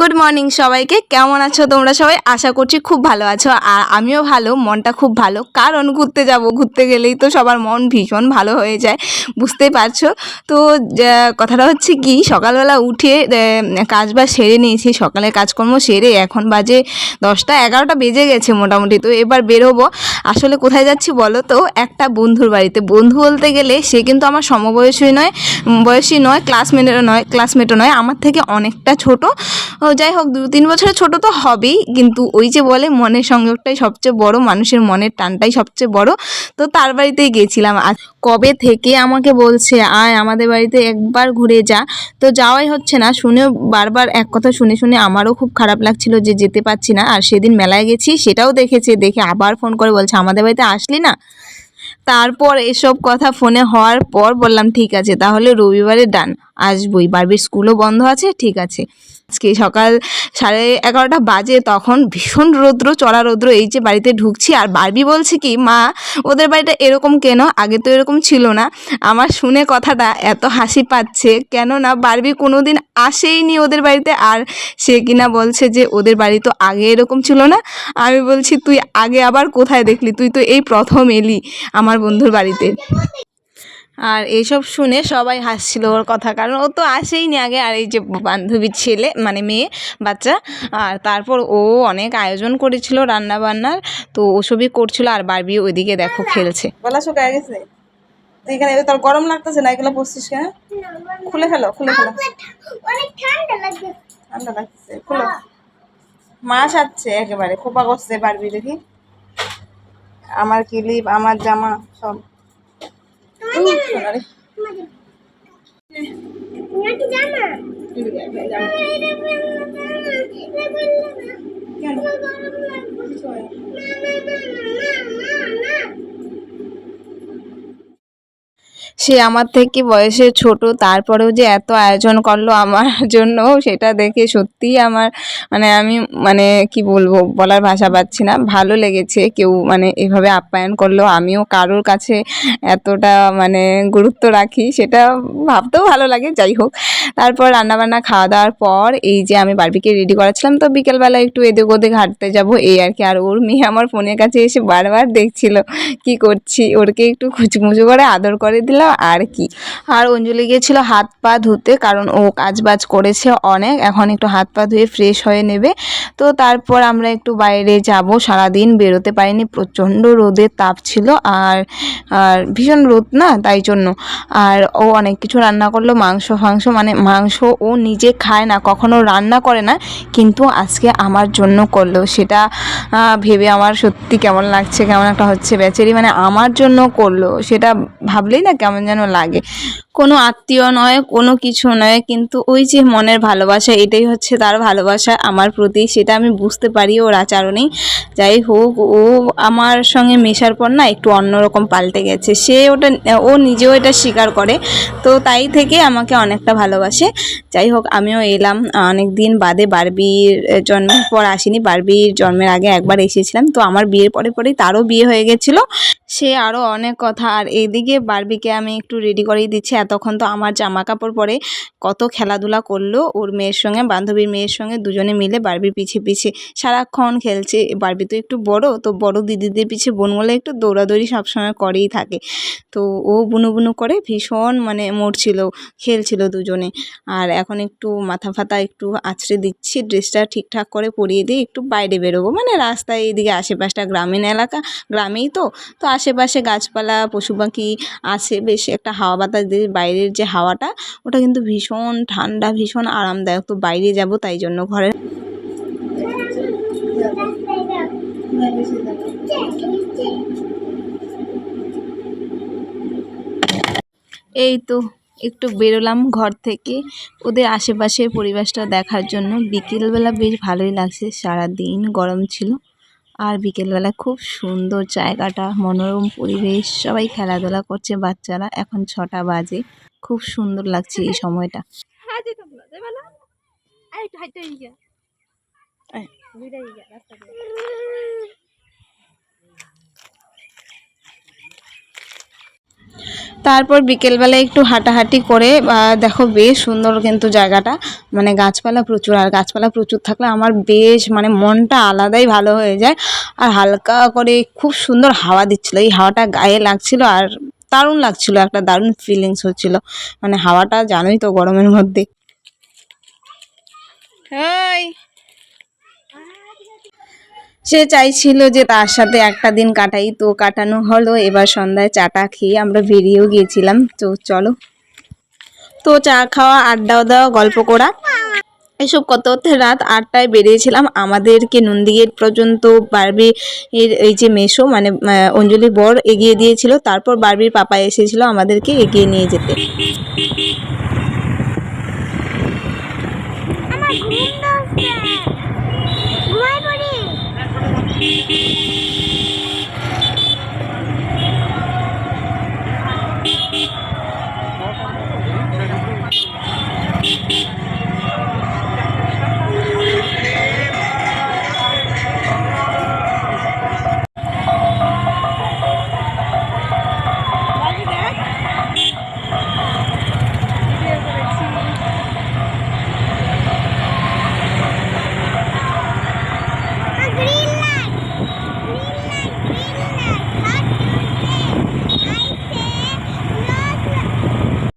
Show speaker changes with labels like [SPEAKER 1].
[SPEAKER 1] Good morning সবাইকে। কেমন আছো তোমরা সবাই? আশা করছি খুব ভালো আছো, আর আমিও ভালো, মনটা খুব ভালো। কারণ ঘুরতে যাব, ঘুরতে গেলেই তো সবার মন ভীষণ ভালো হয়ে যায়, বুঝতেই পারছো। তো কথাটা হচ্ছে কি, সকালবেলা উঠে কাজবাজ সেরে নিয়েছি, সকালে কাজকর্ম সেরে এখন বাজে 10টা 11টা বেজে গেছে মোটামুটি। তো এবার বেরোবো। আসলে কোথায় যাচ্ছি বলো তো? একটা বন্ধুর বাড়িতে। বন্ধু বলতে গেলে সে কিন্তু আমার বয়সী নয়, ক্লাসমেটও নয়, আমার থেকে অনেকটা ছোট। যাই হোক, 2-3 বছরের ছোট তো হবেই, কিন্তু ওই যে বলে মনের সংযোগটাই সবচেয়ে বড়, মানুষের মনের টানটাই সবচেয়ে বড়। তো তার বাড়িতেই গেছিলাম। আজ কবে থেকে আমাকে বলছে আয় আমাদের বাড়িতে একবার ঘুরে যা, তো যাওয়াই হচ্ছে না। শুনেও বারবার এক কথা শুনে শুনে আমারও খুব খারাপ লাগছিল যে যেতে পারছি না। আর সেদিন মেলায় গেছি, সেটাও দেখেছে, দেখে আবার ফোন করে বলছে আমাদের বাড়িতে আসলি না। তারপর এসব কথা ফোনে হওয়ার পর বললাম ঠিক আছে, তাহলে রবিবারে ডান, আসবই। বারবির স্কুলও বন্ধ আছে, ঠিক আছে। আজকে সকাল 11:30 বাজে, তখন ভীষণ রৌদ্র, চড়া রৌদ্র। এই যে বাড়িতে ঢুকছি, আর বারবি বলছে কি, মা ওদের বাড়িটা এরকম কেন, আগে তো এরকম ছিল না। আমার শুনে কথাটা এত হাসি পাচ্ছে, কেননা বারবি কোনো দিন আসেইনি ওদের বাড়িতে, আর সে কিনা বলছে যে ওদের বাড়ি তো আগে এরকম ছিল না। আমি বলছি তুই আগে আবার কোথায় দেখলি, তুই তো এই প্রথম এলি আমার বন্ধুর বাড়িতে। আর এইসব শুনে সবাই হাসছিল ওর কথা, কারণ ও তো আসেইনি আগে। আর এই যে বান্ধবীর ছেলে, মানে মেয়ে বাচ্চা, আর তারপর ও অনেক আয়োজন করেছিল রান্না বান্নার, তো ওসবই করছিল। আর বারবি ওইদিকে দেখো খেলছে। গলা শুকায় গেছে, তো এখানে তোর গরম লাগতেছে না? এগুলো পড়ছিস কেন? খুলে ফেলো, খুলে ফেলো। ঠান্ডা লাগছে, খুলো। মাছ আসছে একেবারে, খোপা করছে বারবি, দেখি আমার ক্লিপ, আমার জামা সব। সে আমার থেকে বয়সে ছোট, তারপরেও যে এত আয়োজন করলো আমার জন্য, সেটা দেখে সত্যিই আমার আমি কি বলবো, বলার ভাষা পাচ্ছি না। ভালো লেগেছে, কেউ এভাবে আপ্যায়ন করলো। আমিও কারোর কাছে এতটা গুরুত্ব রাখি, সেটা ভাবতেও ভালো লাগে। যাই হোক, তারপর রান্নাবান্না খাওয়া দাওয়ার পর এই যে আমি বারবিকে রেডি করাচ্ছিলাম, তো বিকেলবেলা একটু এদিক ওদিক হাঁটতে যাবো, এই আর কি। আর ওর মেয়ে আমার ফোনের কাছে এসে বারবার দেখছিল কি করছি, ওরকে একটু খুচমুচু করে আদর করে দিলাম আর কি। আর অঞ্জলি গিয়েছিল হাত পা ধুতে, কারণ ও কাজবাজ করেছে অনেক, এখন একটু হাত পা ধুয়ে ফ্রেশ হয়ে নেবে। তো তারপর আমরা একটু বাইরে যাব, সারাদিন বেরোতে পারিনি, প্রচণ্ড রোদের তাপ ছিল, আর ভীষণ রোদ না, তাই জন্য। আর ও অনেক কিছু রান্না করলো, মাংস ও নিজে খায় না, কখনো রান্না করে না, কিন্তু আজকে আমার জন্য করলো। সেটা ভেবে আমার সত্যি কেমন লাগছে, কেমন একটা হচ্ছে, বেচারি আমার জন্য করলো, সেটা ভাবলেই না কেমন যেন লাগে। কোনো আত্মীয় নয়, কোনো কিছু নয়, কিন্তু ওই যে মনের ভালোবাসা, এটাই হচ্ছে তার ভালোবাসা আমার প্রতি, সেটা আমি বুঝতে পারি ওর আচরণেই। যাই হোক, ও আমার সঙ্গে মেশার পর না একটু অন্যরকম পাল্টে গেছে, ও নিজেও এটা স্বীকার করে। তো তাই থেকে আমাকে অনেকটা ভালোবাসে। যাই হোক, আমিও এলাম অনেক দিন বাদে, বারবির জন্মের পর আসিনি, বারবির জন্মের আগে একবার এসেছিলাম। তো আমার বিয়ের পরেই তারও বিয়ে হয়ে গেছিলো, সে আরও অনেক কথা। আর এইদিকে বারবিকে আমি একটু রেডি করেই দিচ্ছি। এতক্ষণ তো আমার জামা কাপড় পরে কত খেলাধুলা করলো ওর মেয়ের সঙ্গে, বান্ধবীর মেয়ের সঙ্গে, দুজনে মিলে বারবির পিছে পিছে সারাক্ষণ খেলছে। বারবি তো একটু বড়, তো বড় দিদিদের পিছে বোনগুলো একটু দৌড়াদৌড়ি সবসময় করেই থাকে। তো ও বুনু বুনু করে ভীষণ মরছিল, খেলছিল দুজনে। আর এখন একটু মাথা ফাতা একটু আছড়ে দিচ্ছি, ড্রেসটা ঠিকঠাক করে পরিয়ে দিয়ে একটু বাইরে বেরোবো, রাস্তায়, এইদিকে আশেপাশটা গ্রামীণ এলাকা, গ্রামেই তো আশেপাশে গাছপালা, পশু পাখি আছে, বেশ একটা হাওয়া বাতাস দিয়ে, বাইরের যে হাওয়াটা, ওটা কিন্তু ভীষণ ঠান্ডা, ভীষণ আরামদায়ক। তো বাইরে যাব, তাই জন্য ঘরের এই তো একটু বেরোলাম ঘর থেকে ওদের আশেপাশের পরিবেশটা দেখার জন্য। বিকেলবেলা বেশ ভালোই লাগছে, সারাদিন গরম ছিল, আর বিকেলবেলা খুব সুন্দর জায়গাটা, মনোরম পরিবেশ, সবাই খেলাধুলা করছে, বাচ্চারা। এখন 6টা বাজে, খুব সুন্দর লাগছে এই সময়টা। তারপর বিকেলবেলা একটু হাঁটাহাঁটি করে দেখো বেশ সুন্দর কিন্তু জায়গাটা, মানে গাছপালা প্রচুর, আর গাছপালা প্রচুর থাকলে আমার বেশ মানে মনটা আলাদাই ভালো হয়ে যায়। আর হালকা করে খুব সুন্দর হাওয়া দিচ্ছিল, এই হাওয়াটা গায়ে লাগছিল আর দারুণ লাগছিল, একটা দারুণ ফিলিংস হচ্ছিল, মানে হাওয়াটা জানোই তো গরমের মধ্যে। এই সে চাইছিল যে তার সাথে একটা দিন কাটাই, তো কাটানো হলো। এবার সন্ধ্যায় চাটা খেয়ে আমরা বেরিয়েও গিয়েছিলাম, তো চলো। তো চা খাওয়া, আড্ডা দেওয়া, গল্প করা, এসব করতে করতে রাত 8টায় বেরিয়েছিলাম। আমাদেরকে নন্দীগেট পর্যন্ত বারবি এর এই যে মেসো মানে অঞ্জলির বর এগিয়ে দিয়েছিল, তারপর বারবির পাপা এসেছিল আমাদেরকে এগিয়ে নিয়ে যেতে।